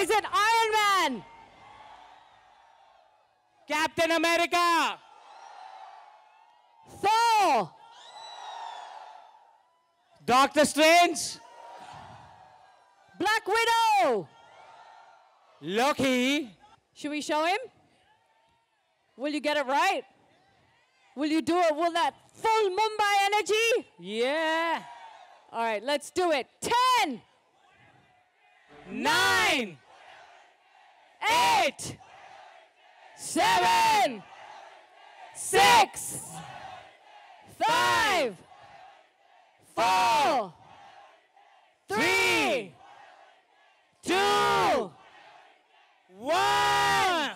Is it Iron Man? Captain America. Thor? Doctor Strange. Black Widow? Loki. Should we show him? Will you get it right? Will you do it? Will that full Mumbai energy? Yeah. All right, let's do it. 10, 9, 8, 7, 6, 5, 4, 3, 2, 1.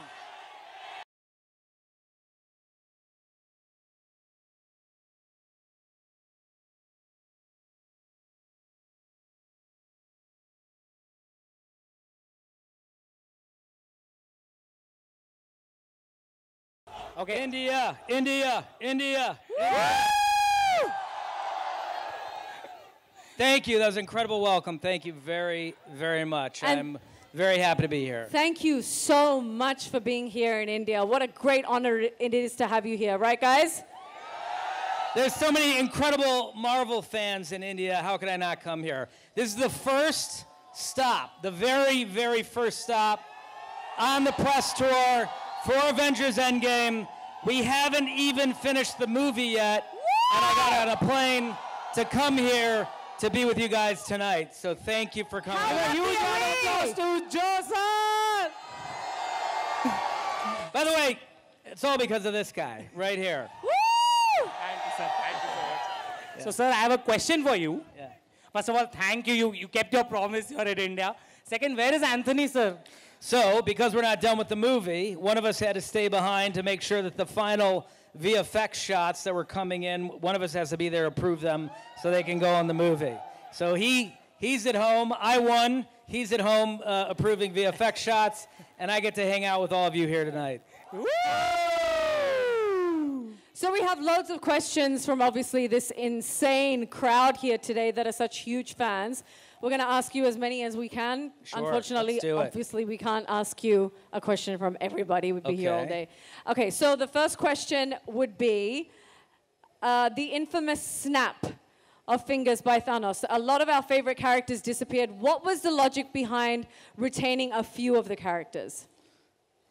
Okay. India, India, India. Thank you. That was an incredible welcome. Thank you very, very much. I'm very happy to be here. Thank you so much for being here in India. What a great honor it is to have you here, right, guys? There's so many incredible Marvel fans in India. How could I not come here? This is the first stop, the very, very first stop on the press tour for Avengers Endgame. We haven't even finished the movie yet, and I got on a plane to come here to be with you guys tonight. So thank you for coming. By the way, it's all because of this guy right here. Woo! Thank you, sir. Thank you so much. Yeah. So, sir, I have a question for you. Yeah. First of all, thank you. You kept your promise. You're in India. Second, where is Anthony, sir? So, because we're not done with the movie, one of us had to stay behind to make sure that the final VFX shots that were coming in, one of us has to be there to approve them so they can go on the movie. So he's at home. I won. He's at home approving VFX shots, and I get to hang out with all of you here tonight. Woo! So we have loads of questions from obviously this insane crowd here today that are such huge fans. We're going to ask you as many as we can. Sure, Unfortunately, let's do it. obviously, we can't ask you a question from everybody. We'd be here all Okay. day. Okay, so the first question would be the infamous snap of fingers by Thanos. A lot of our favorite characters disappeared. What was the logic behind retaining a few of the characters?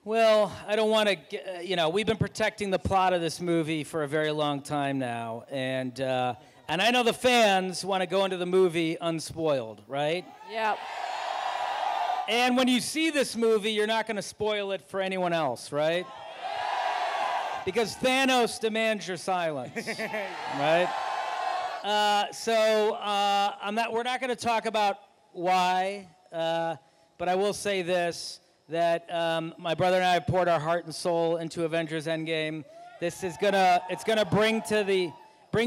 Well, I don't want to, we've been protecting the plot of this movie for a very long time now, and I know the fans want to go into the movie unspoiled, right? Yeah. And when you see this movie, you're not going to spoil it for anyone else, right? Because Thanos demands your silence, right? We're not going to talk about why, but I will say this, that my brother and I have poured our heart and soul into Avengers Endgame. This is it's gonna bring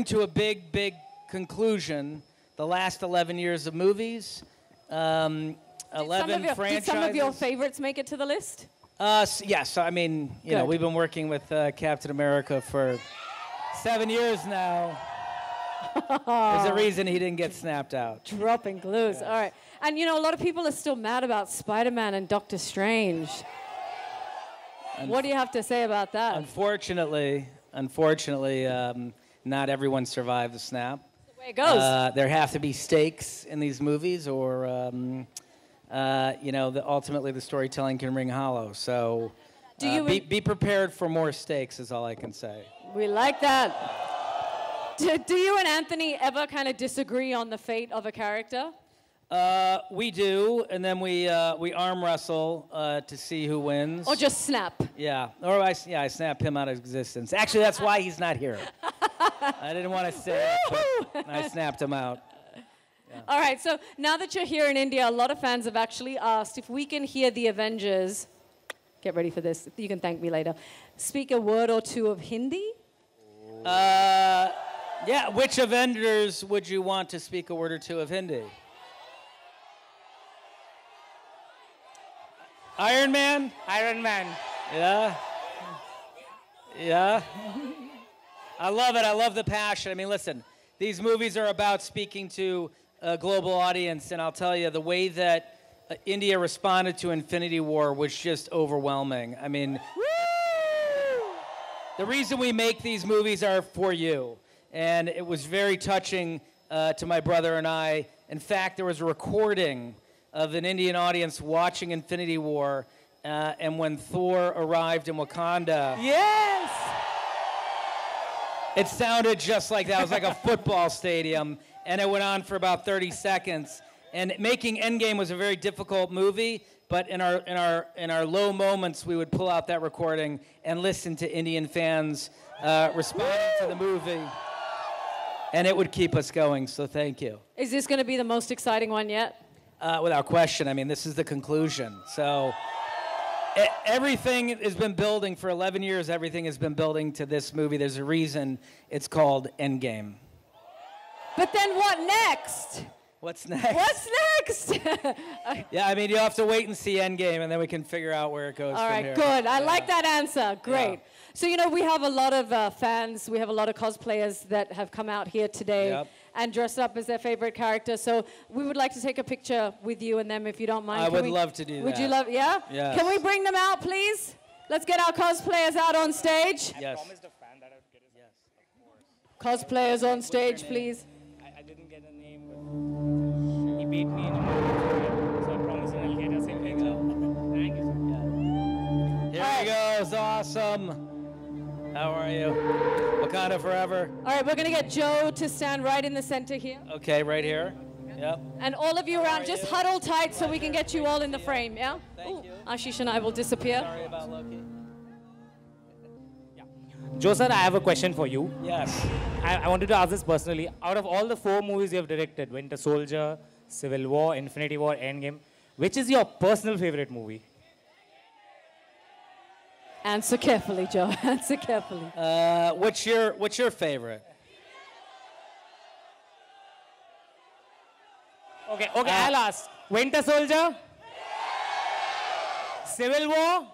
to a big, big conclusion the last 11 years of movies, 11 franchises. Did some of your favorites make it to the list? Yes, I mean, we've been working with Captain America for 7 years now. There's a reason he didn't get snapped out. Dropping glues. Yes. All right. And, a lot of people are still mad about Spider-Man and Doctor Strange. What do you have to say about that? Unfortunately, not everyone survived the snap. That's the way it goes. There have to be stakes in these movies, or, ultimately the storytelling can ring hollow. So be prepared for more stakes is all I can say. We like that. Do you and Anthony ever kind of disagree on the fate of a character? We do, and then we arm wrestle to see who wins. Or just snap? Yeah, or I snap him out of existence. Actually, that's why he's not here. I didn't want to say it, but I snapped him out. Yeah. All right, so now that you're here in India, a lot of fans have actually asked if we can hear the Avengers, get ready for this, you can thank me later, speak a word or two of Hindi? Yeah, which Avengers would you want to speak a word or two of Hindi? Iron Man? Iron Man. Yeah. Yeah. I love it. I love the passion. I mean, listen, these movies are about speaking to a global audience, and I'll tell you, the way that India responded to Infinity War was just overwhelming. I mean, the reason we make these movies are for you. And it was very touching to my brother and I. In fact, there was a recording of an Indian audience watching Infinity War, and when Thor arrived in Wakanda, Yes! it sounded just like that. It was like a football stadium, and it went on for about 30 seconds. And making Endgame was a very difficult movie, but in our low moments, we would pull out that recording and listen to Indian fans responding to the movie. And it would keep us going, so thank you. Is this going to be the most exciting one yet? Without question. I mean, this is the conclusion. So everything has been building for 11 years. Everything has been building to this movie. There's a reason it's called Endgame. But then what next? What's next? What's next? Yeah, I mean, you'll have to wait and see Endgame, and then we can figure out where it goes All from right, here. good. I like that answer. Great. Yeah. So, you know, we have a lot of fans. We have a lot of cosplayers that have come out here today Yep. and dressed up as their favorite character. So we would like to take a picture with you and them if you don't mind. I Can would we- love to do Would that. you love, yeah? Yes. Can we bring them out, please? Let's get our cosplayers out on stage. Yes. promised a fan that I would get his name. Cosplayers on stage, please. I didn't get a name, but he beat me in a so I promised him I'll get a same picture. Thank you so much. Here he goes. Awesome. How are you? Wakanda forever. All right, we're going to get Joe to stand right in the center here. Okay, right here. Yep. And all of you around, just huddle tight so we can get you all in the frame, yeah? Thank you. Ashish and I will disappear. Sorry about Loki. Joe sir, I have a question for you. Yes. I wanted to ask this personally. Out of all the 4 movies you have directed, Winter Soldier, Civil War, Infinity War, Endgame, which is your personal favorite movie? Answer carefully, Joe. Answer carefully. What's your favorite? Okay, I'll ask. Winter Soldier? Civil War?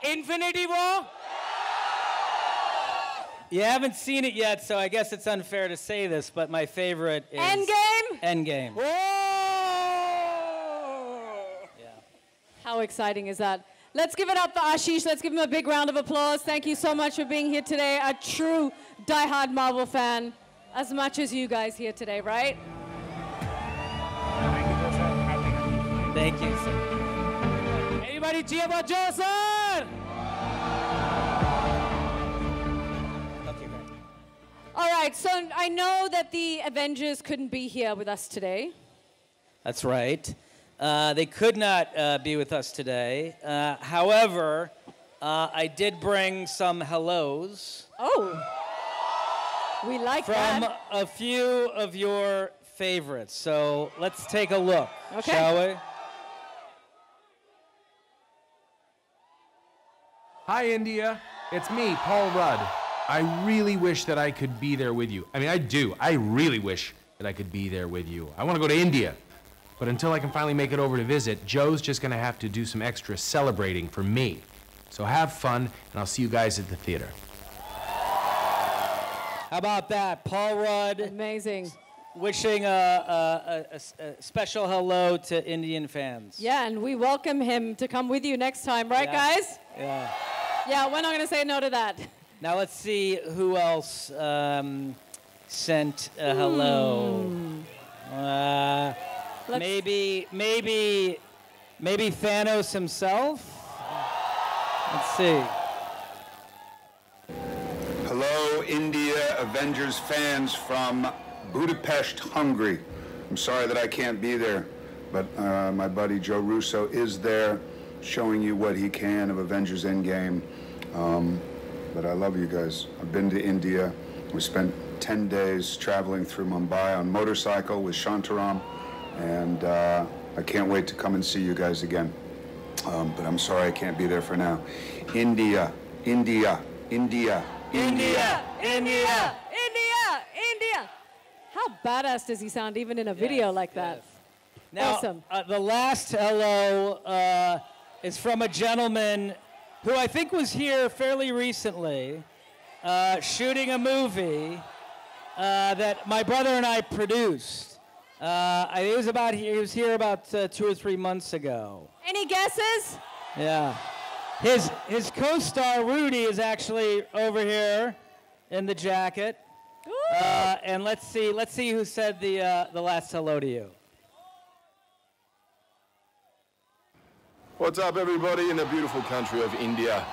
Infinity War? You haven't seen it yet, so I guess it's unfair to say this, but my favorite is Endgame? Endgame. Whoa! How exciting is that? Let's give it up for Ashish. Let's give him a big round of applause. Thank you so much for being here today. A true diehard Marvel fan, as much as you guys here today, right? Thank you, sir. Everybody cheer for Joe sir! Okay, great. All right, so I know that the Avengers couldn't be here with us today. That's right. They could not be with us today. However, I did bring some hellos Oh, we like from that. a few of your favorites. So let's take a look, Okay. shall we? Hi, India. It's me, Paul Rudd. I really wish that I could be there with you. I mean, I do. I really wish that I could be there with you. I want to go to India. But until I can finally make it over to visit, Joe's just going to have to do some extra celebrating for me. So have fun, and I'll see you guys at the theater. How about that? Paul Rudd Amazing. wishing a special hello to Indian fans. Yeah, and we welcome him to come with you next time, right, Yeah. guys? Yeah. Yeah, we're not going to say no to that. Now let's see who else sent a hello. Let's- Maybe Thanos himself. Let's see. Hello, India Avengers fans from Budapest, Hungary. I'm sorry that I can't be there, but my buddy Joe Russo is there showing you what he can of Avengers Endgame. But I love you guys. I've been to India. We spent 10 days traveling through Mumbai on motorcycle with Shantaram, and I can't wait to come and see you guys again. But I'm sorry I can't be there for now. India, India, India, India. India! India! India! How badass does he sound even in a video like that? Now, Awesome. The last hello is from a gentleman who I think was here fairly recently, shooting a movie that my brother and I produced. He was here about 2 or 3 months ago. Any guesses? Yeah. His co-star Rudy is actually over here in the jacket. And let's see who said the last hello to you. What's up, everybody, in the beautiful country of India?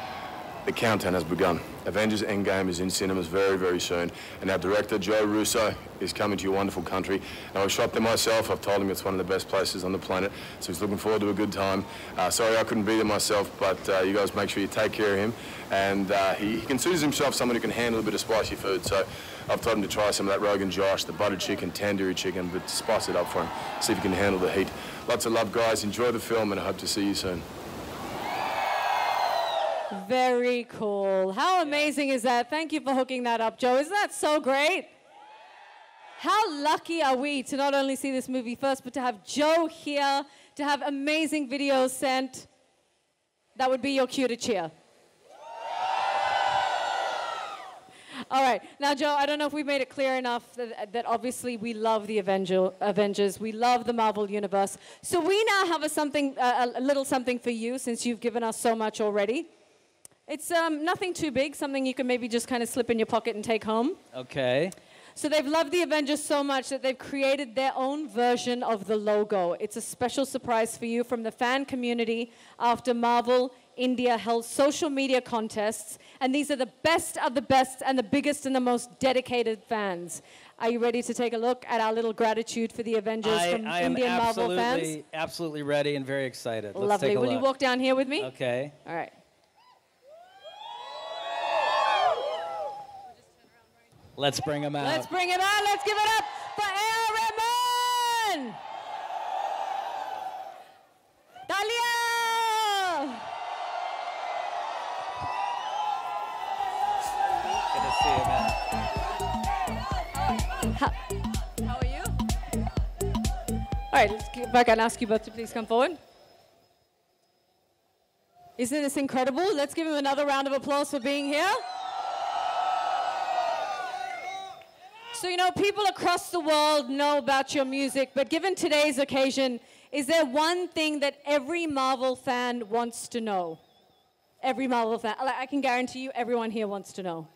The countdown has begun. Avengers Endgame is in cinemas very, very soon, and our director, Joe Russo, is coming to your wonderful country. Now, I've shopped there myself. I've told him it's one of the best places on the planet, so he's looking forward to a good time. Sorry I couldn't be there myself, but you guys make sure you take care of him. And he considers himself someone who can handle a bit of spicy food, so I've told him to try some of that Rogan Josh, the buttered chicken, tandoori chicken, but spice it up for him, see if he can handle the heat. Lots of love, guys. Enjoy the film, and I hope to see you soon. Very cool. How amazing is that? Thank you for hooking that up, Joe. Isn't that so great? How lucky are we to not only see this movie first, but to have Joe here, to have amazing videos sent. That would be your cue to cheer. All right. Now, Joe, I don't know if we've made it clear enough that obviously we love the Avengers. We love the Marvel Universe. So we now have a little something for you, since you've given us so much already. It's nothing too big, something you can maybe just kind of slip in your pocket and take home. Okay. So they've loved the Avengers so much that they've created their own version of the logo. It's a special surprise for you from the fan community after Marvel India held social media contests. And these are the best of the best and the biggest and the most dedicated fans. Are you ready to take a look at our little gratitude for the Avengers from Indian Marvel fans? I am absolutely ready and very excited. Let's Lovely. take a Will look. you walk down here with me? Okay. All right. Let's bring him out. Let's bring him out. Let's give it up for A.R. Rahman. Talia. Good to see you, man. How are you? All right, if I can ask you both to please come forward. Isn't this incredible? Let's give him another round of applause for being here. So, you know, people across the world know about your music, but given today's occasion, is there one thing that every Marvel fan wants to know? Every Marvel fan. I can guarantee you everyone here wants to know.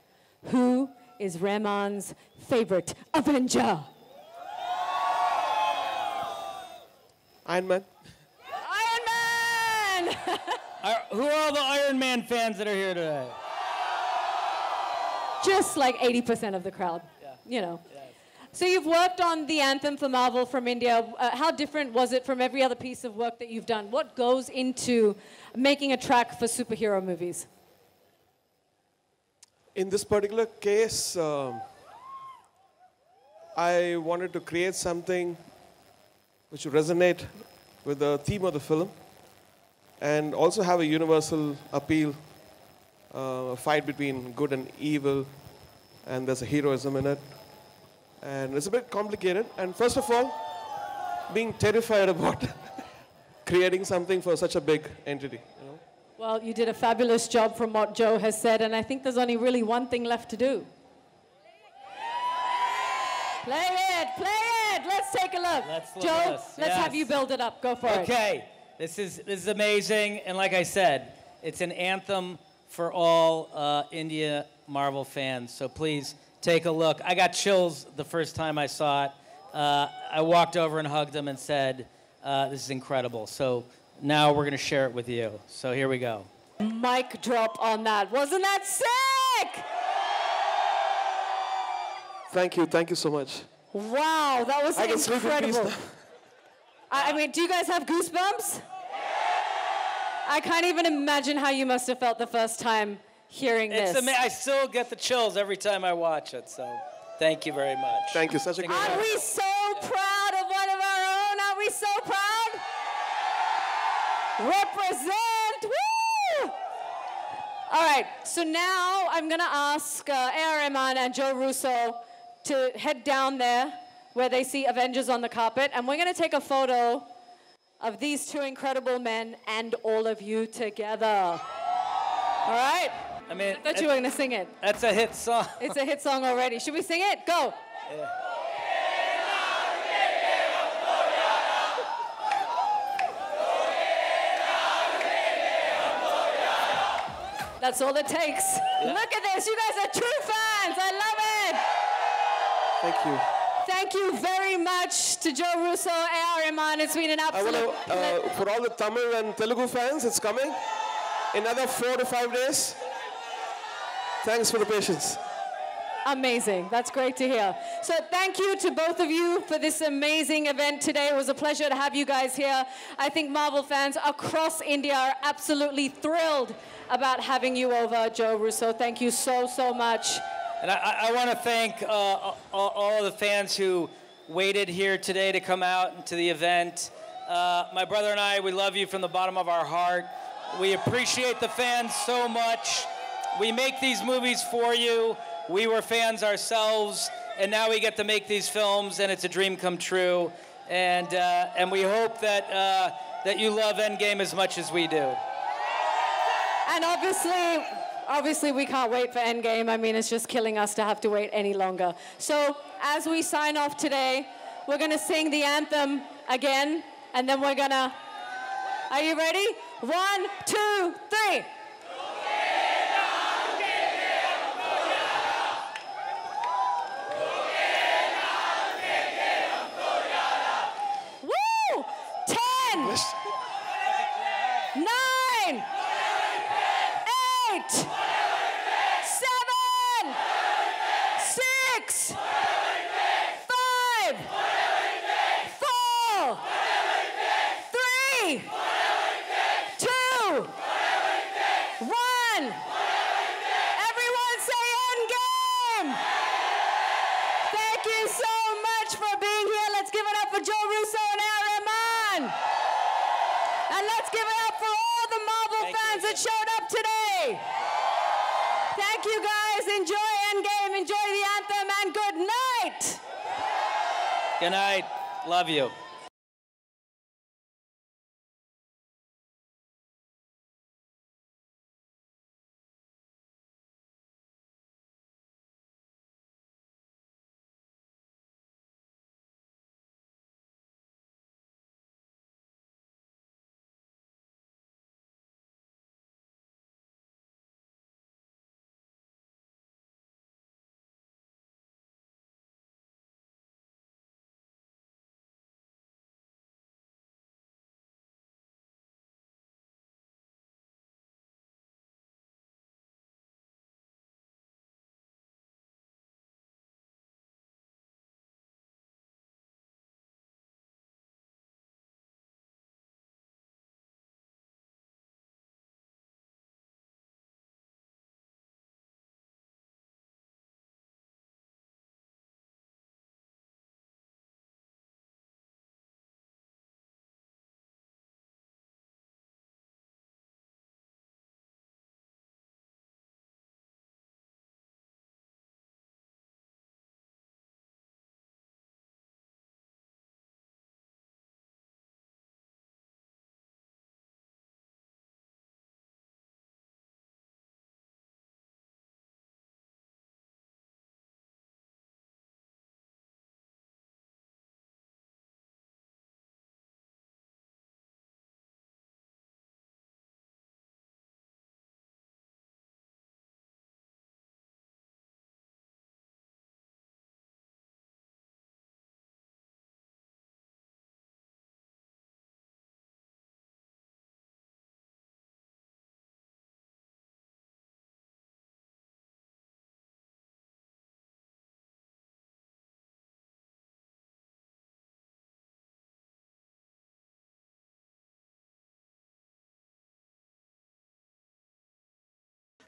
Who is Rahman's favorite Avenger? Iron Man. Iron Man! Who are all the Iron Man fans that are here today? Just like 80% of the crowd. You know. Yes. So you've worked on the Anthem for Marvel from India. How different was it from every other piece of work that you've done? What goes into making a track for superhero movies? In this particular case, I wanted to create something which would resonate with the theme of the film and also have a universal appeal, a fight between good and evil, and there's a heroism in it. And it's a bit complicated. And first of all, being terrified about creating something for such a big entity. You know? Well, you did a fabulous job from what Joe has said, and I think there's only really one thing left to do. Play it, play it. Let's take a look. Joe, let's have you build it up. Go for it. Okay, this is amazing, and like I said, it's an anthem for all India Marvel fans. So please take a look. I got chills the first time I saw it. I walked over and hugged him and said, "This is incredible." So now we're going to share it with you. So here we go. Mic drop on that. Wasn't that sick? Thank you so much. Wow, that was incredible. I mean, do you guys have goosebumps? I can't even imagine how you must have felt the first time hearing this. I still get the chills every time I watch it, so thank you very much. Thank you, such a good Aren't we so proud of one of our own? Aren't we so proud? Represent, woo! All right, so now I'm gonna ask A.R. Rahman and Joe Russo to head down there where they see Avengers on the carpet, and we're gonna take a photo of these two incredible men and all of you together. All right? I mean, I thought you were going to sing it. That's a hit song. It's a hit song already. Should we sing it? Go. Yeah. That's all it takes. Yeah. Look at this. You guys are true fans. I love it. Thank you. Thank you very much to Joe Russo, A.R. Rahman. It's been an I absolute want to, for all the Tamil and Telugu fans, it's coming. Another 4 to 5 days. Thanks for the patience. Amazing. That's great to hear. So thank you to both of you for this amazing event today. It was a pleasure to have you guys here. I think Marvel fans across India are absolutely thrilled about having you over, Joe Russo. Thank you so, so much. And I want to thank all of the fans who waited here today to come out to the event. My brother and I, we love you from the bottom of our heart. We appreciate the fans so much. We make these movies for you. We were fans ourselves, and now we get to make these films, and it's a dream come true. And we hope that you love Endgame as much as we do. And obviously we can't wait for Endgame. I mean, it's just killing us to have to wait any longer. So as we sign off today, we're going to sing the anthem again, and then we're going to... Are you ready? 1, 2, 3. Woo! 10, 9, 8, 7, 6, 5, 4, 3, 2, 1. Everyone say Endgame! Thank you so much for being here. Let's give it up for Joe Russo and A.R. Rahman. And let's give it up for all the Marvel fans that showed up today. Thank you guys. Enjoy Endgame, enjoy the anthem, and good night. Good night. Love you.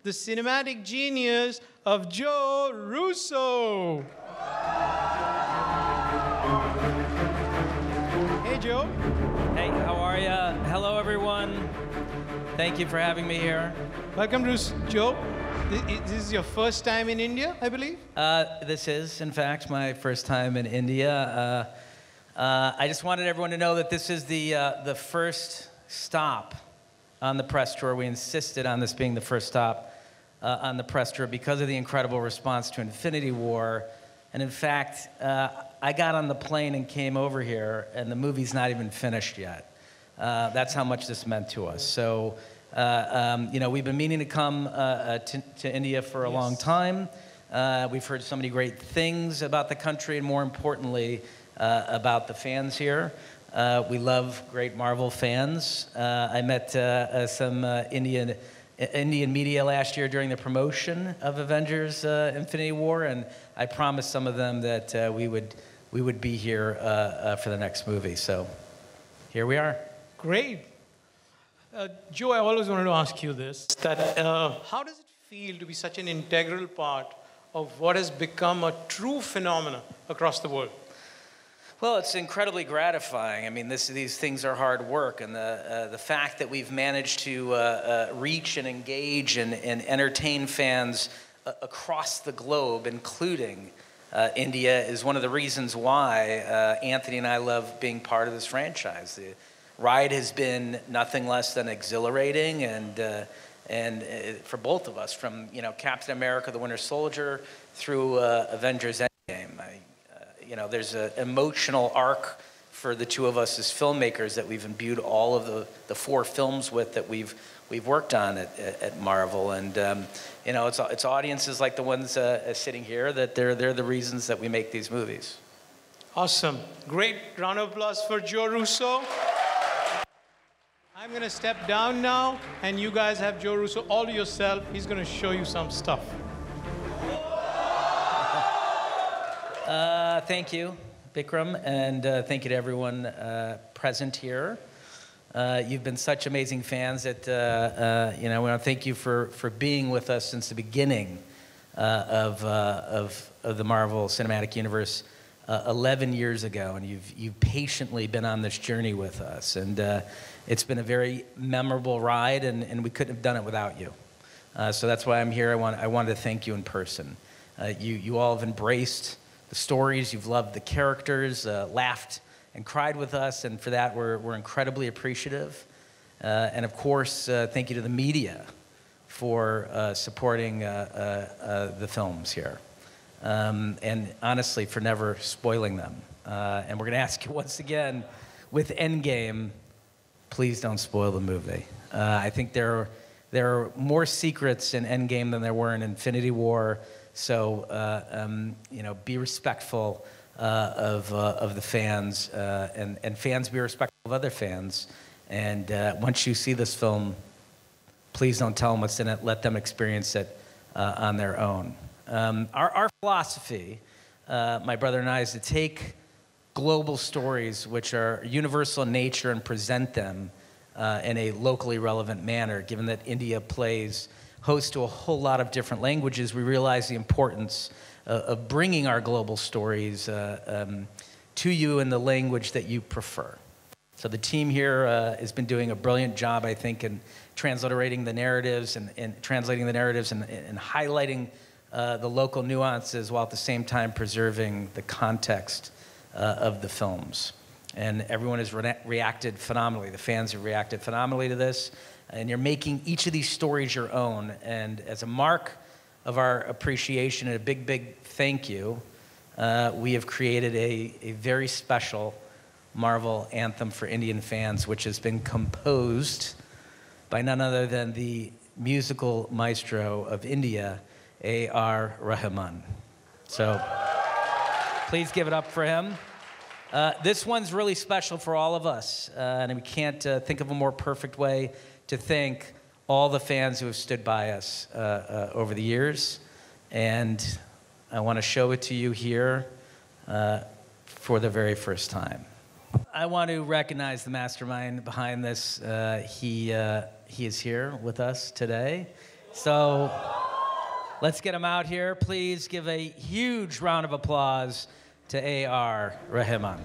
The cinematic genius of Joe Russo. Hey, Joe. Hey, how are you? Hello, everyone. Thank you for having me here. Welcome to Joe. This is your first time in India, I believe? This is, in fact, my first time in India. I just wanted everyone to know that this is the first stop on the press tour. We insisted on this being the first stop on the press tour because of the incredible response to Infinity War. And in fact, I got on the plane and came over here, and the movie's not even finished yet. That's how much this meant to us. So You know, we've been meaning to come to India for a long time. We've heard so many great things about the country, and more importantly, about the fans here. We love great Marvel fans. I met some Indian media last year during the promotion of Avengers Infinity War, and I promised some of them that we would be here for the next movie. So here we are. Great. Joe, I always wanted to ask you this, that how does it feel to be such an integral part of what has become a true phenomenon across the world? Well, it's incredibly gratifying. I mean, these things are hard work, and the fact that we've managed to reach and engage and entertain fans across the globe, including India, is one of the reasons why Anthony and I love being part of this franchise. The ride has been nothing less than exhilarating, and for both of us, from Captain America: The Winter Soldier through Avengers Endgame. You know, there's an emotional arc for the two of us as filmmakers that we've imbued all of the 4 films with that we've worked on at Marvel, and you know, it's audiences like the ones sitting here that they're the reasons that we make these movies. Awesome. Great round of applause for Joe Russo. I'm going to step down now, and you guys have Joe Russo all to yourself. He's going to show you some stuff. Thank you, Bikram, and thank you to everyone present here. You've been such amazing fans that you know, I want to thank you for being with us since the beginning of the Marvel Cinematic Universe 11 years ago, and you've patiently been on this journey with us, and it's been a very memorable ride, and we couldn't have done it without you. So that's why I'm here. I wanted to thank you in person. You all have embraced the stories, you've loved the characters, laughed and cried with us, and for that we're incredibly appreciative. And of course, thank you to the media for supporting the films here. And honestly, for never spoiling them. And we're going to ask you once again, with Endgame, please don't spoil the movie. I think there are more secrets in Endgame than there were in Infinity War. So, you know, be respectful of the fans, and fans be respectful of other fans. And once you see this film, please don't tell them what's in it. Let them experience it on their own. Our philosophy, my brother and I, is to take global stories which are universal in nature and present them in a locally relevant manner. Given that India plays host to a whole lot of different languages, we realize the importance of bringing our global stories to you in the language that you prefer. So the team here has been doing a brilliant job, I think, in translating the narratives and highlighting the local nuances while at the same time preserving the context of the films. And everyone has reacted phenomenally. The fans have reacted phenomenally to this. And you're making each of these stories your own. And as a mark of our appreciation and a big, big thank you, we have created a very special Marvel anthem for Indian fans, which has been composed by none other than the musical maestro of India, A.R. Rahman. So please give it up for him. This one's really special for all of us, and we can't think of a more perfect way to thank all the fans who have stood by us over the years. And I want to show it to you here for the very first time. I want to recognize the mastermind behind this. He is here with us today. So let's get him out here. Please give a huge round of applause to A.R. Rahman.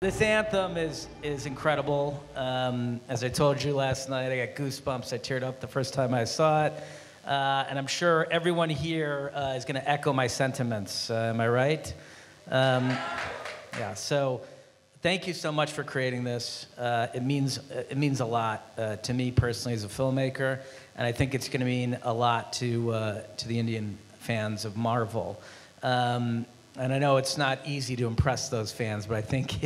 This anthem is incredible. As I told you last night, I got goosebumps. I teared up the first time I saw it. And I'm sure everyone here is going to echo my sentiments. Am I right? Yeah, so Thank you so much for creating this. It means a lot to me personally as a filmmaker, and I think it's going to mean a lot to the Indian fans of Marvel. And I know it's not easy to impress those fans, but I think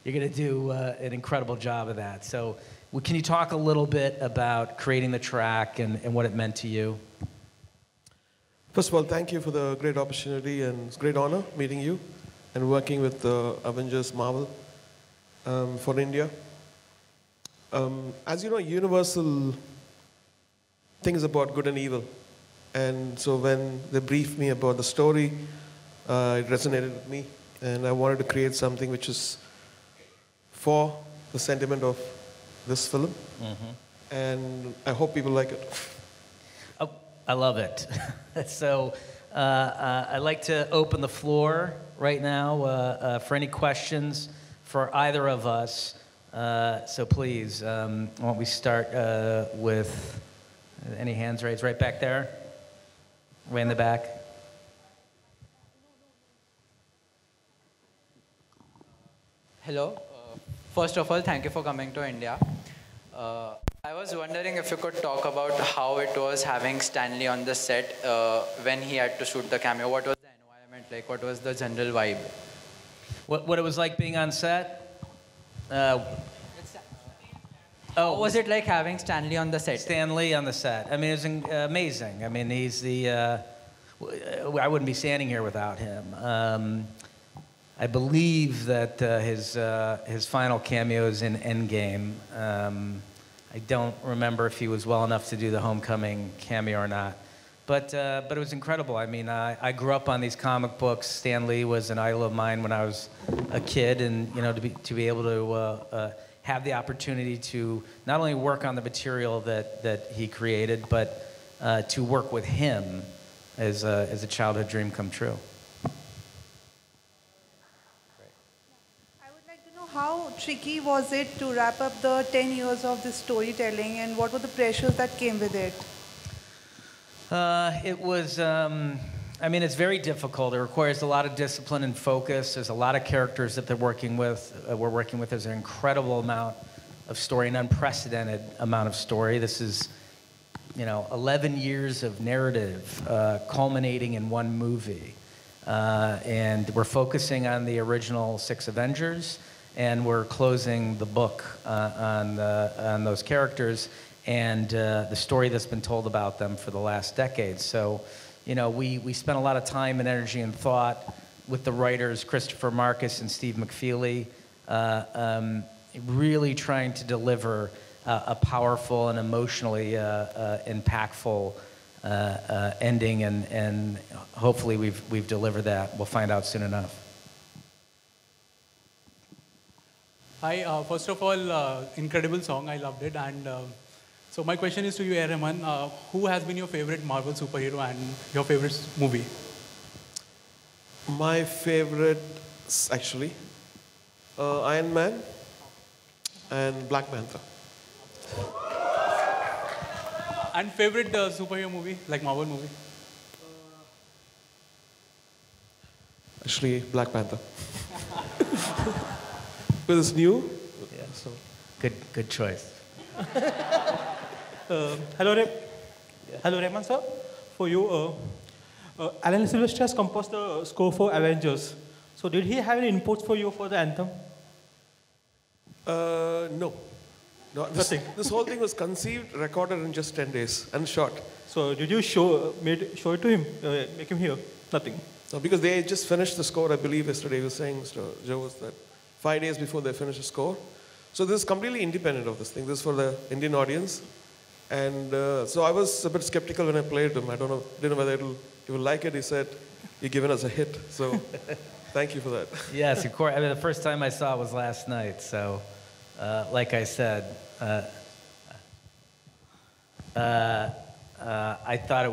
you're going to do an incredible job of that. So, can you talk a little bit about creating the track and what it meant to you? First of all, thank you for the great opportunity, and it's a great honor meeting you and working with Avengers Marvel for India. As you know, Universal thinks about good and evil. And so when they briefed me about the story, it resonated with me. And I wanted to create something which is for the sentiment of this film. Mm-hmm. And I hope people like it. Oh, I love it. So I'd like to open the floor right now for any questions for either of us. So please, why don't we start with any hands raised right back there? Way in the back. Hello. First of all, thank you for coming to India. I was wondering if you could talk about how it was having Stanley on the set when he had to shoot the cameo. What was the environment like? What was the general vibe? What it was like being on set? What was it like having Stanley on the set? Stanley on the set. I mean, it was amazing. I mean, he's the... I wouldn't be standing here without him. I believe that his final cameo is in Endgame. I don't remember if he was well enough to do the Homecoming cameo or not. But it was incredible. I mean, I grew up on these comic books. Stan Lee was an idol of mine when I was a kid, and to be able to have the opportunity to not only work on the material that he created, but to work with him as a childhood dream come true. I would like to know how tricky was it to wrap up the 10 years of this storytelling, and what were the pressures that came with it? It was, I mean, it's very difficult. It requires a lot of discipline and focus. There's a lot of characters that we're working with. There's an incredible amount of story, an unprecedented amount of story. This is, 11 years of narrative culminating in one movie. And we're focusing on the original 6 Avengers, and we're closing the book on those characters and the story that's been told about them for the last decade. So, we spent a lot of time and energy and thought with the writers, Christopher Marcus and Steve McFeely, really trying to deliver a powerful and emotionally impactful ending, and hopefully we've delivered that. We'll find out soon enough. Hi, first of all, incredible song, I loved it, and so my question is to you, A.R. Rahman, who has been your favorite Marvel superhero and your favorite movie? My favorite, actually, Iron Man and Black Panther. And favorite superhero movie, like Marvel movie? Actually, Black Panther. Because it's new. Yeah, so good choice. Hello, Rahman sir. For you, Alan Silvestri has composed the score for Avengers. So did he have any inputs for you for the anthem? No. This whole thing was conceived, recorded in just 10 days, and shot. So did you show it to him, make him hear? Nothing. No, because they just finished the score, I believe yesterday. He was saying, Mr. Joe, was that 5 days before they finished the score. So this is completely independent of this thing. This is for the Indian audience. And so I was a bit skeptical when I played him. I didn't know whether he will like it. He said, you're giving us a hit. So thank you for that. Yes, of course. I mean, the first time I saw it was last night. So like I said, I thought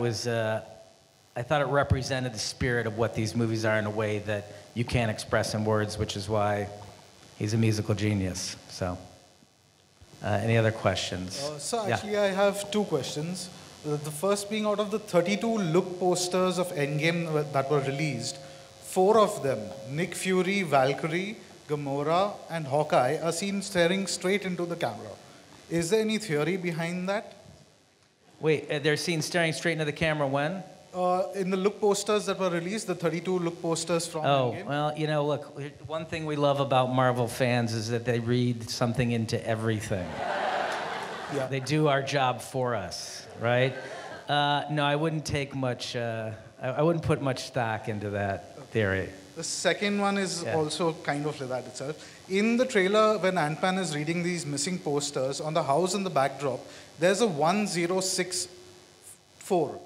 it represented the spirit of what these movies are in a way that you can't express in words, which is why he's a musical genius. So, any other questions? Actually, I have 2 questions. The first being, out of the 32 look posters of Endgame that were released, 4 of them, Nick Fury, Valkyrie, Gamora, and Hawkeye are seen staring straight into the camera. Is there any theory behind that? Wait, they're seen staring straight into the camera when? In the look posters that were released, the 32 look posters from Endgame. Well, you know, look, one thing we love about Marvel fans is that they read something into everything. Yeah. They do our job for us, right? No, I wouldn't take much, I wouldn't put much stock into that theory. The second one is also kind of like that itself. In the trailer, when Ant-Man is reading these missing posters, on the house in the backdrop, there's a 1064.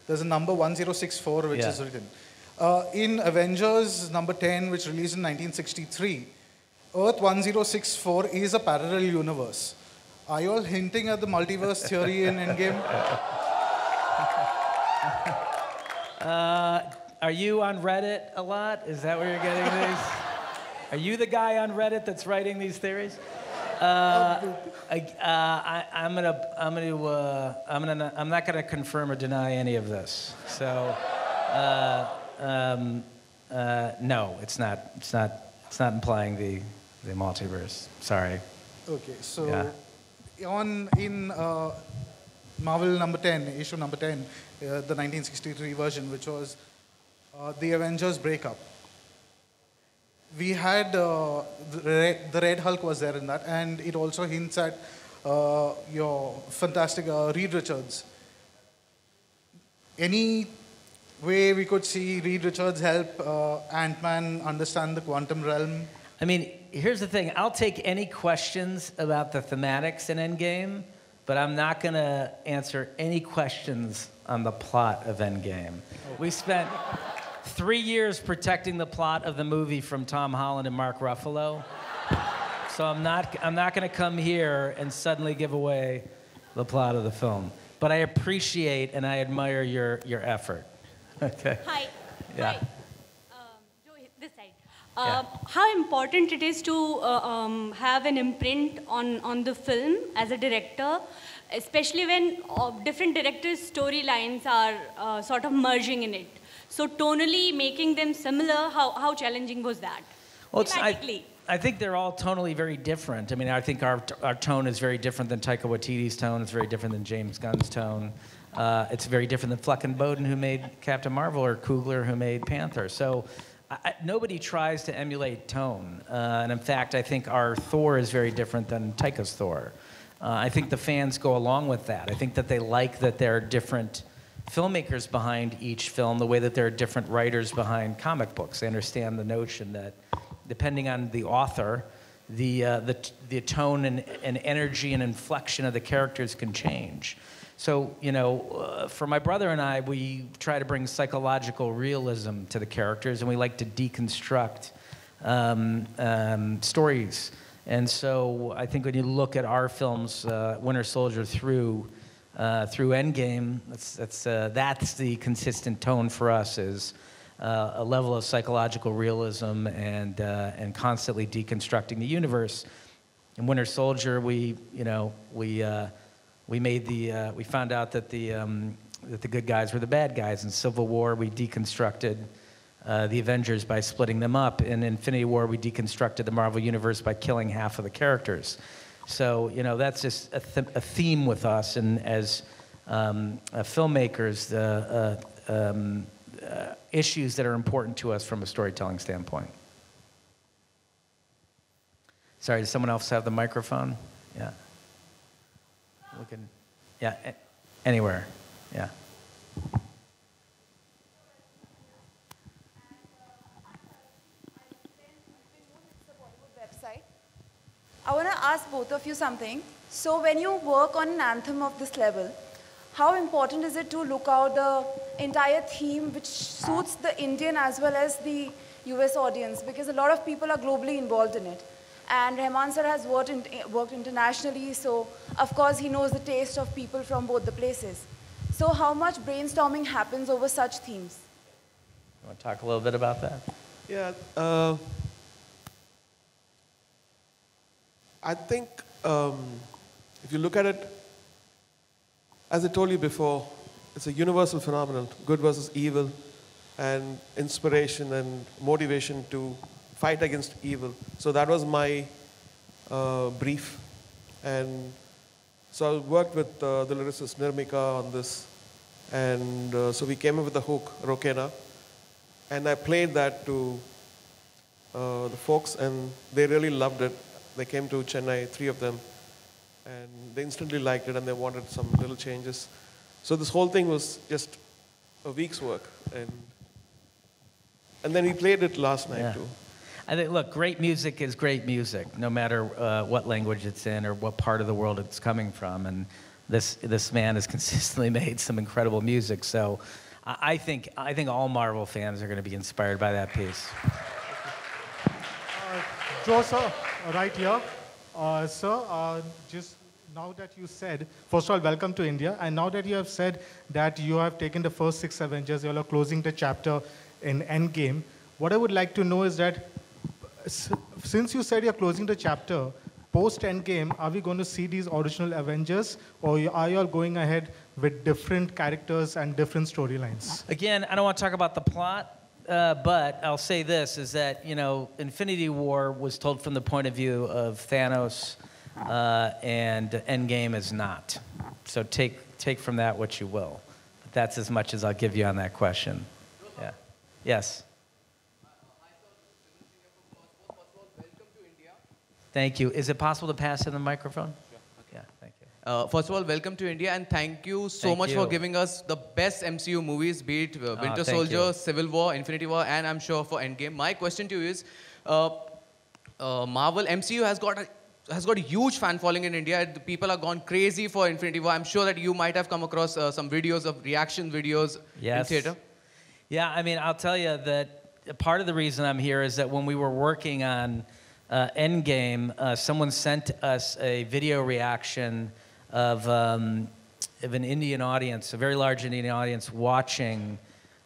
There's a number 1064 which is written. In Avengers number 10, which released in 1963, Earth 1064 is a parallel universe. Are you all hinting at the multiverse theory in Endgame? Are you on Reddit a lot? Is that where you're getting these? Are you the guy on Reddit that's writing these theories? I'm not gonna confirm or deny any of this. So, no, it's not implying the multiverse. Sorry. Okay, so in Marvel number 10, issue number 10, the 1963 version, which was the Avengers breakup. We had the Red Hulk was there in that, and it also hints at your fantastic Reed Richards. Any way we could see Reed Richards help Ant-Man understand the quantum realm? I mean, here's the thing. I'll take any questions about the thematics in Endgame, but I'm not going to answer any questions on the plot of Endgame. We spent 3 years protecting the plot of the movie from Tom Holland and Mark Ruffalo. So I'm not going to come here and suddenly give away the plot of the film. But I appreciate and I admire your effort. Okay. Hi. Yeah. Hi. Joe, this side. How important it is to have an imprint on the film as a director, especially when different directors' storylines are sort of merging in it. So tonally making them similar, how challenging was that? Well, I think they're all tonally very different. I mean, I think our tone is very different than Taika Waititi's tone. It's very different than James Gunn's tone. It's very different than Fleck & Bowden, who made Captain Marvel, or Coogler, who made Panther. So nobody tries to emulate tone. And in fact, I think our Thor is very different than Taika's Thor. I think the fans go along with that. I think that they like that there are different filmmakers behind each film, the way that there are different writers behind comic books. They understand the notion that depending on the author, the tone and energy and inflection of the characters can change. So, you know, for my brother and I, we try to bring psychological realism to the characters, and we like to deconstruct stories. And so I think when you look at our films, Winter Soldier through Endgame, that's the consistent tone for us, is a level of psychological realism and constantly deconstructing the universe. In Winter Soldier, we found out that the good guys were the bad guys. In Civil War, we deconstructed the Avengers by splitting them up. In Infinity War, we deconstructed the Marvel Universe by killing half of the characters. So, you know, that's just a theme with us, and as filmmakers, issues that are important to us from a storytelling standpoint. Sorry, does someone else have the microphone? Yeah. Anywhere. Yeah. I want to ask both of you something. So when you work on an anthem of this level, how important is it to look out the entire theme which suits the Indian as well as the US audience? Because a lot of people are globally involved in it. And Rahman sir has worked internationally, so of course he knows the taste of people from both the places. So how much brainstorming happens over such themes? You want to talk a little bit about that? Yeah. I think if you look at it, as I told you before, it's a universal phenomenon, good versus evil, and inspiration and motivation to fight against evil. So that was my brief. And so I worked with the lyricist Nirmika on this. And so we came up with the hook, Rokena. And I played that to the folks, and they really loved it. They came to Chennai, 3 of them, and they instantly liked it, and they wanted some little changes. So this whole thing was just a week's work. And then we played it last night, too. I think, look, great music is great music, no matter what language it's in or what part of the world it's coming from. And this man has consistently made some incredible music. So I think all Marvel fans are going to be inspired by that piece. Joe, sir, right here. Sir, just now that you said, first of all, welcome to India. And now that you have said that you have taken the first 6 Avengers, you are closing the chapter in Endgame, what I would like to know is that since you said you're closing the chapter, post-Endgame, are we going to see these original Avengers, or are you all going ahead with different characters and different storylines? Again, I don't want to talk about the plot, but I'll say this, is that, you know, Infinity War was told from the point of view of Thanos, and Endgame is not. So take from that what you will. But that's as much as I'll give you on that question. Yeah. Yes. Thank you. Is it possible to pass in the microphone? Sure. Okay. Yeah, thank you. First of all, welcome to India, and thank you so much for giving us the best MCU movies, be it Winter Soldier, Civil War, Infinity War, and I'm sure for Endgame. My question to you is, Marvel MCU has got a huge fan following in India. The people have gone crazy for Infinity War. I'm sure that you might have come across some videos of reaction videos in theater. Yeah, I mean, I'll tell you that part of the reason I'm here is that when we were working on Endgame, someone sent us a video reaction of an Indian audience, a very large Indian audience, watching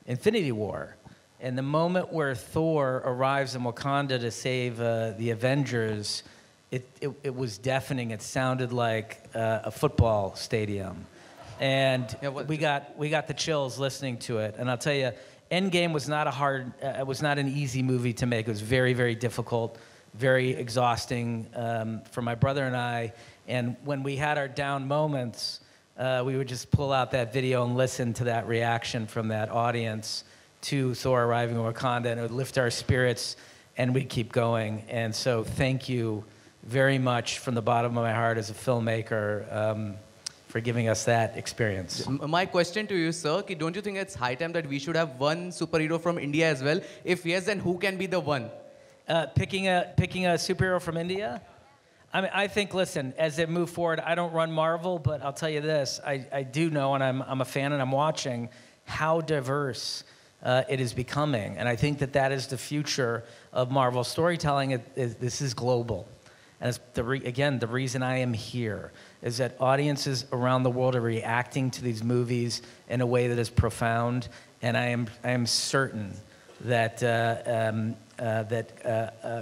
Infinity War. And the moment where Thor arrives in Wakanda to save the Avengers, it was deafening. It sounded like a football stadium. And we got the chills listening to it. And I'll tell you, Endgame was not was not an easy movie to make. It was very, very difficult, very exhausting for my brother and I. And when we had our down moments, we would just pull out that video and listen to that reaction from that audience to Thor arriving in Wakanda, and it would lift our spirits, and we'd keep going. And so thank you very much from the bottom of my heart as a filmmaker for giving us that experience. My question to you, sir, don't you think it's high time that we should have one superhero from India as well? If yes, then who can be the one? Picking a superhero from India? I mean, I think, listen, as they move forward, I don't run Marvel, but I'll tell you this, I do know, and I'm a fan and I'm watching, how diverse it is becoming. And I think that is the future of Marvel storytelling. This is global. And it's again, the reason I am here is that audiences around the world are reacting to these movies in a way that is profound. And I am certain that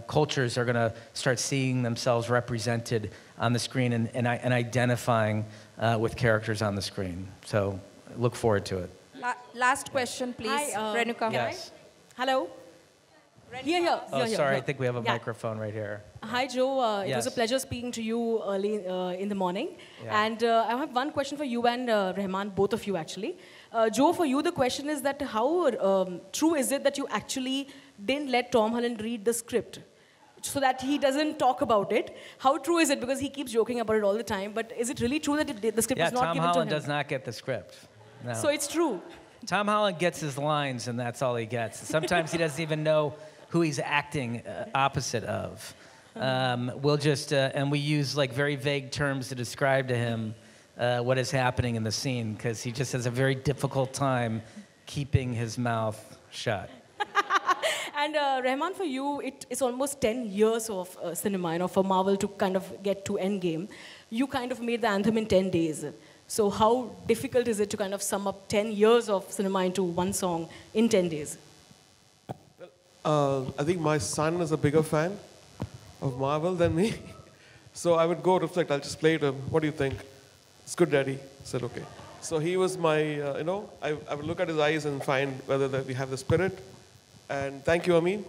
cultures are going to start seeing themselves represented on the screen and identifying with characters on the screen. So look forward to it. Last question, please. Hi, Renuka. Yes. Hello? Here. Oh, sorry, I think we have a microphone right here. Hi, Joe. It Yes. was a pleasure speaking to you early in the morning. Yeah. And I have one question for you and Rahman, both of you actually. Joe, for you, the question is that how true is it that you actually didn't let Tom Holland read the script so that he doesn't talk about it? How true is it? Because he keeps joking about it all the time. But is it really true that the script is not Tom given to him? Holland does not get the script. No. So it's true. Tom Holland gets his lines, and that's all he gets. Sometimes he doesn't even know who he's acting opposite of. We'll just, and we use like very vague terms to describe to him what is happening in the scene, because he just has a very difficult time keeping his mouth shut. And Rahman, for you, it's almost 10 years of cinema, for Marvel to kind of get to Endgame. You kind of made the Anthem in 10 days. So how difficult is it to kind of sum up 10 years of cinema into one song in 10 days? I think my son is a bigger fan of Marvel than me. So I would go reflect. I'll just play it. What do you think? It's good, Daddy. I said, okay. So he was my, I would look at his eyes and find whether that we have the spirit. And thank you, Amin.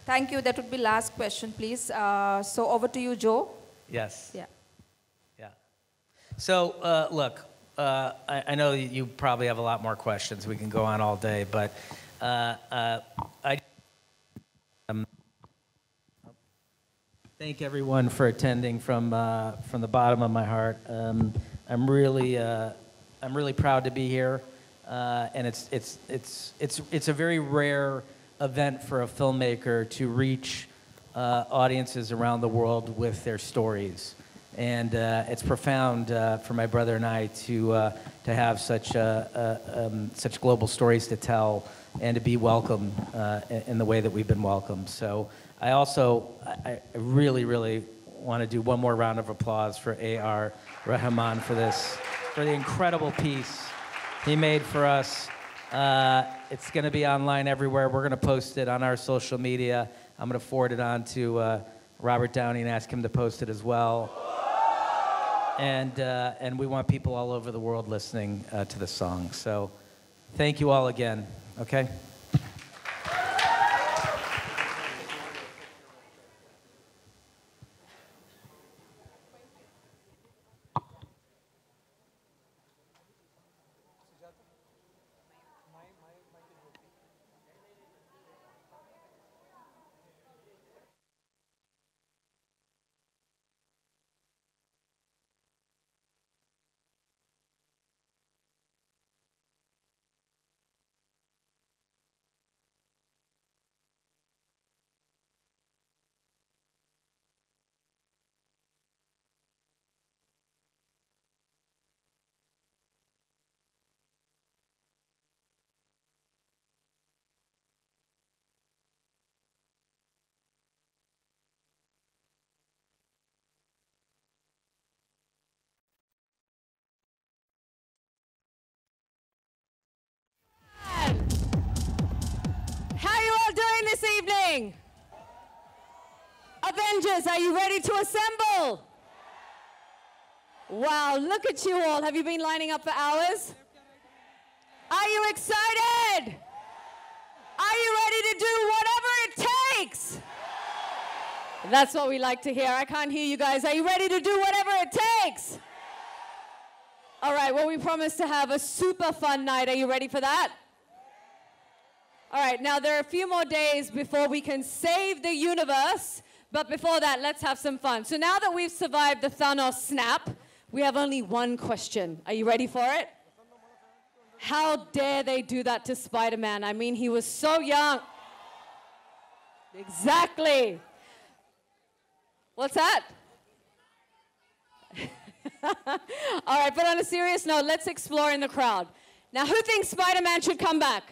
Thank you. That would be last question, please. So over to you, Joe. Yes. Yeah. Yeah. So, look, I know you probably have a lot more questions. We can go on all day, but I thank everyone for attending from the bottom of my heart. I'm really proud to be here, and it's a very rare event for a filmmaker to reach audiences around the world with their stories, and it's profound for my brother and I to have such global stories to tell and to be welcomed in the way that we've been welcomed. So I really want to do one more round of applause for A.R. Rahman for the incredible piece he made for us. It's going to be online everywhere. We're going to post it on our social media. I'm going to forward it on to Robert Downey and ask him to post it as well. And we want people all over the world listening to the song. So thank you all again. Okay? How are you all doing this evening? Avengers, are you ready to assemble? Wow, look at you all. Have you been lining up for hours? Are you excited? Are you ready to do whatever it takes? That's what we like to hear. I can't hear you guys. Are you ready to do whatever it takes? All right, well, we promised to have a super fun night. Are you ready for that? All right, now there are a few more days before we can save the universe, but before that, let's have some fun. So now that we've survived the Thanos snap, we have only one question. Are you ready for it? How dare they do that to Spider-Man? I mean, he was so young. Exactly. What's that? All right, but on a serious note, let's explore in the crowd. Now, who thinks Spider-Man should come back?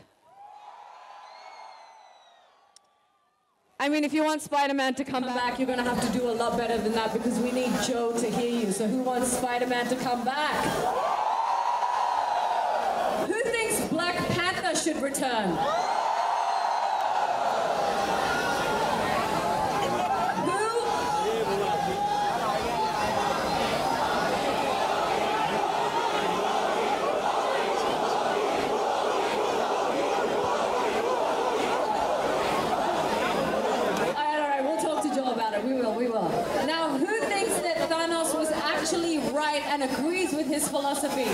I mean, if you want Spider-Man to come back, you're going to have to do a lot better than that because we need Joe to hear you. So who wants Spider-Man to come back? Who thinks Black Panther should return? We will. Now, who thinks that Thanos was actually right and agrees with his philosophy?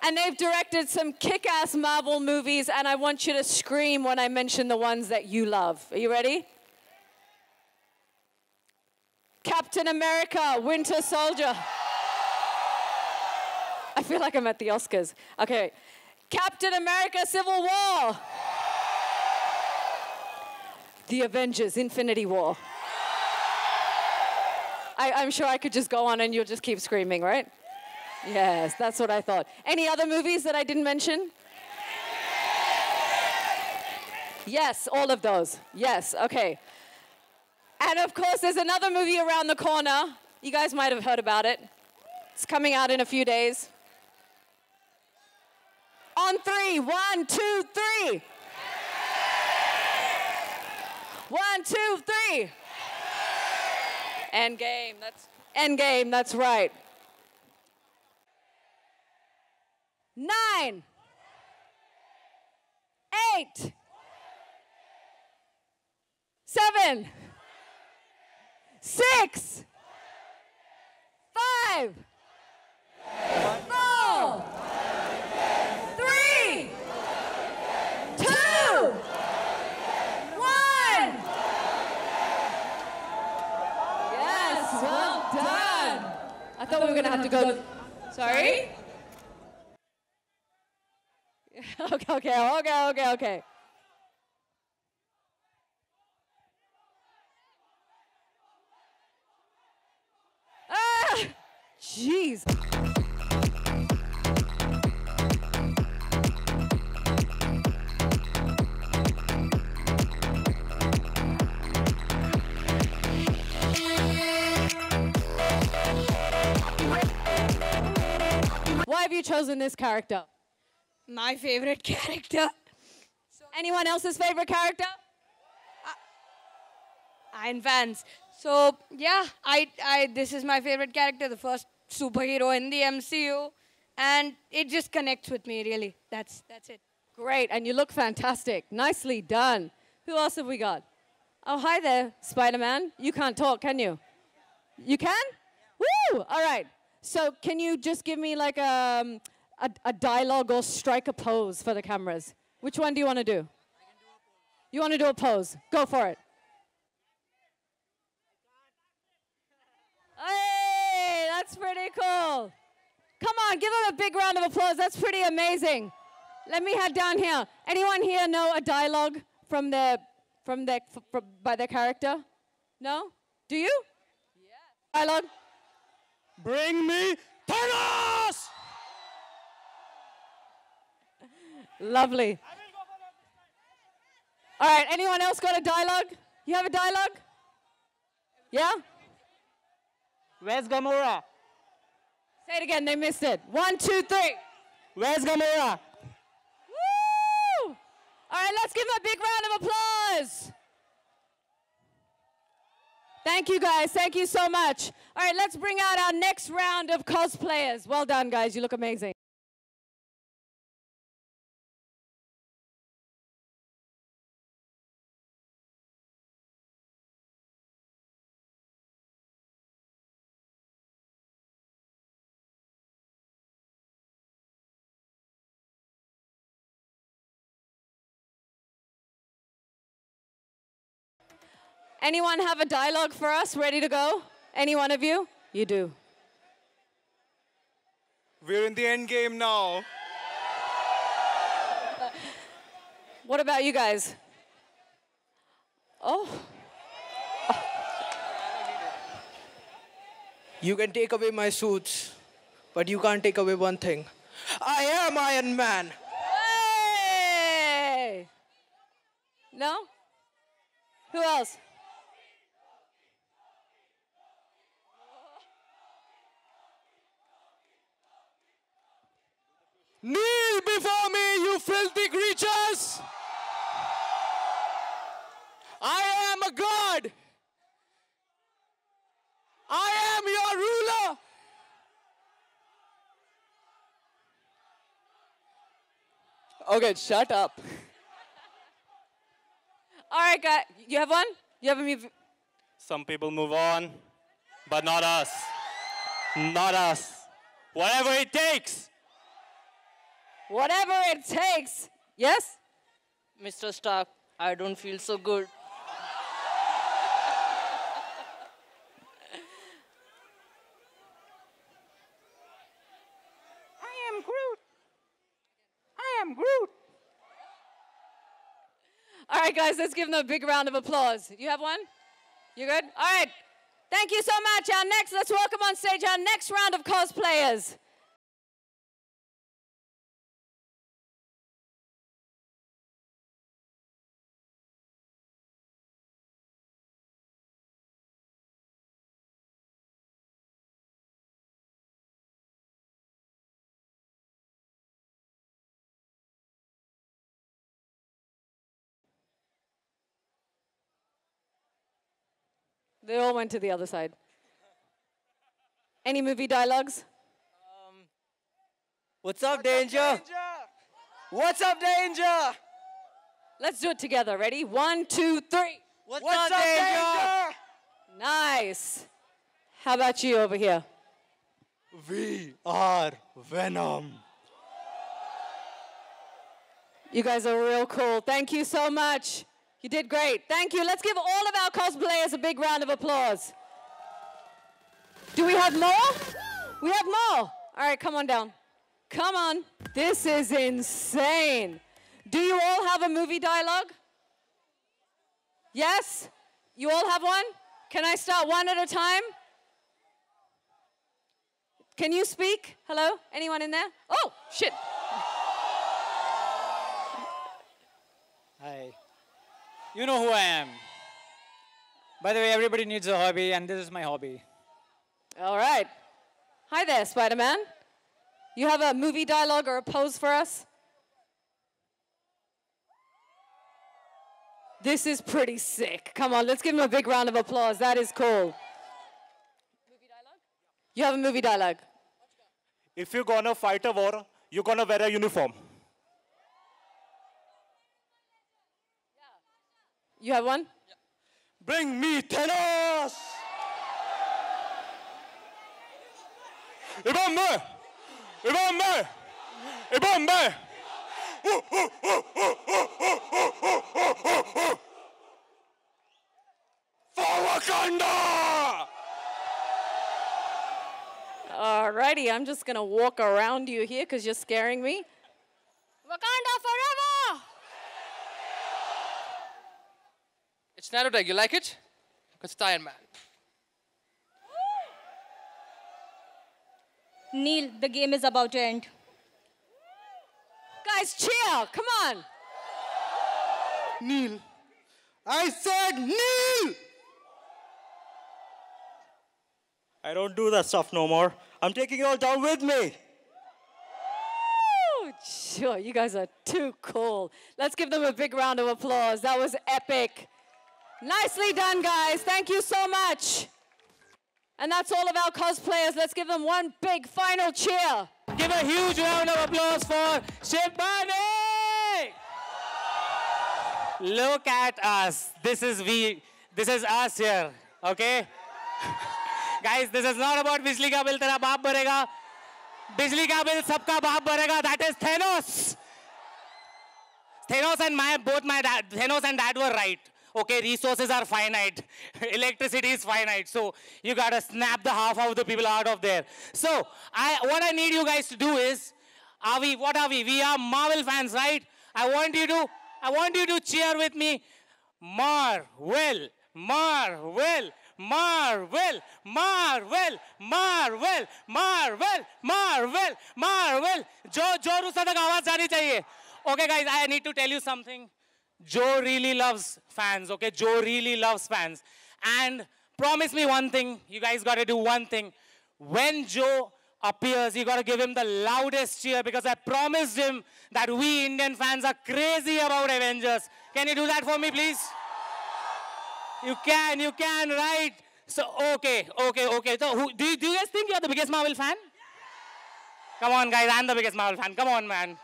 And they've directed some kick-ass Marvel movies, and I want you to scream when I mention the ones that you love. Are you ready? Captain America, Winter Soldier. I feel like I'm at the Oscars. Okay. Captain America, Civil War. The Avengers, Infinity War. I'm sure I could just go on and you'll just keep screaming, right? Yes, that's what I thought. Any other movies that I didn't mention? Yes, all of those. Yes, okay. And of course, there's another movie around the corner. You guys might have heard about it. It's coming out in a few days. On three. 1, 2, 3. 1, 2, 3. Endgame, that's right. 9, 8, 7, 6, 5, 4, 3, 2, 1. Yes, well done. I thought we were going to have to go. Sorry? Okay. Ah! Jeez. Why have you chosen this character? My favorite character. Anyone else's favorite character? Iron fans. So yeah, this is my favorite character, the first superhero in the MCU, and it just connects with me really. That's it. Great, and you look fantastic. Nicely done. Who else have we got? Oh, hi there, Spider-Man. You can't talk, can you? You can? Woo! All right. So can you just give me like a dialogue or strike a pose for the cameras? Which one do you want to do? You want to do a pose? Go for it. Hey, that's pretty cool. Come on, give them a big round of applause. That's pretty amazing. Let me head down here. Anyone here know a dialogue from by their character? No? Do you? Yeah. Dialogue? Bring me Thanos! Lovely. All right, anyone else got a dialogue? You have a dialogue? Yeah? Where's Gamora? Say it again, they missed it. 1, 2, 3. Where's Gamora? Woo! All right, let's give them a big round of applause. Thank you, guys. Thank you so much. All right, let's bring out our next round of cosplayers. Well done, guys. You look amazing. Anyone have a dialogue for us ready to go? Any one of you? You do. We're in the end game now. What about you guys? Oh. You can take away my suits, but you can't take away one thing. I am Iron Man. Hey! No? Who else? Kneel before me, you filthy creatures! I am a god! I am your ruler! Okay, shut up. All right, guys. You have one? You have a move? Some people move on, but not us. Not us. Whatever it takes. Whatever it takes. Yes? Mr. Stark, I don't feel so good. I am Groot. I am Groot. All right, guys, let's give them a big round of applause. You have one? You good? All right. Thank you so much. Let's welcome on stage our next round of cosplayers. They all went to the other side. Any movie dialogues? What's up, Danger? What's up, Danger? Let's do it together. Ready? 1, 2, 3. What's up, danger? Nice. How about you over here? We are Venom. You guys are real cool. Thank you so much. You did great. Thank you. Let's give all of our cosplayers a big round of applause. Do we have more? We have more. All right, come on down. Come on. This is insane. Do you all have a movie dialogue? Yes? You all have one? Can I start one at a time? Can you speak? Hello? Anyone in there? Oh, shit. Hi. You know who I am. By the way, everybody needs a hobby, and this is my hobby. All right. Hi there, Spider-Man. You have a movie dialogue or a pose for us? This is pretty sick. Come on, let's give him a big round of applause. That is cool. Movie dialogue? You have a movie dialogue. If you're gonna fight a war, you're gonna wear a uniform. You have one? Bring me Thanos! Ibombe! Ibombe! Ibombe! For Wakanda! Alrighty, I'm just gonna walk around you here because you're scaring me. Wakanda forever! It's nanotech. You like it? Because it's Iron Man. Neil, the game is about to end. Guys, cheer! Come on! Neil. I said Neil! I don't do that stuff no more. I'm taking it all down with me. Woo! Sure, you guys are too cool. Let's give them a big round of applause. That was epic. Nicely done, guys. Thank you so much. And that's all of our cosplayers. Let's give them one big final cheer. Give a huge round of applause for Shivani! Look at us. This is us here, okay? Guys, this is not about Bijli ka bill tera baap bharega. Bijli ka bill sabka baap bharega. That is Thanos. Thanos and dad were right. Okay, resources are finite. Electricity is finite. So you gotta snap the half of the people out of there. So what I need you guys to do is, what are we? We are Marvel fans, right? I want you to cheer with me. Marvel, Marvel, Marvel, Marvel, Marvel, Marvel, Marvel, Marvel. Jo Russo tak awaaz jaani chahiye. Okay, guys, I need to tell you something. Joe really loves fans, okay? Joe really loves fans. And promise me one thing, you guys gotta do one thing. When Joe appears, you gotta give him the loudest cheer because I promised him that we Indian fans are crazy about Avengers. Can you do that for me, please? You can, right? So, okay. So, do you guys think you're the biggest Marvel fan? Come on, guys, I'm the biggest Marvel fan. Come on, man.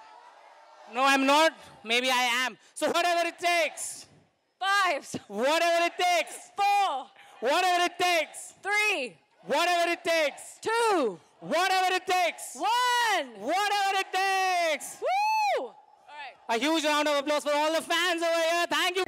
No, I'm not. Maybe I am. So whatever it takes. 5. Whatever it takes. 4. Whatever it takes. 3. Whatever it takes. 2. Whatever it takes. 1. Whatever it takes. Woo! All right. A huge round of applause for all the fans over here. Thank you.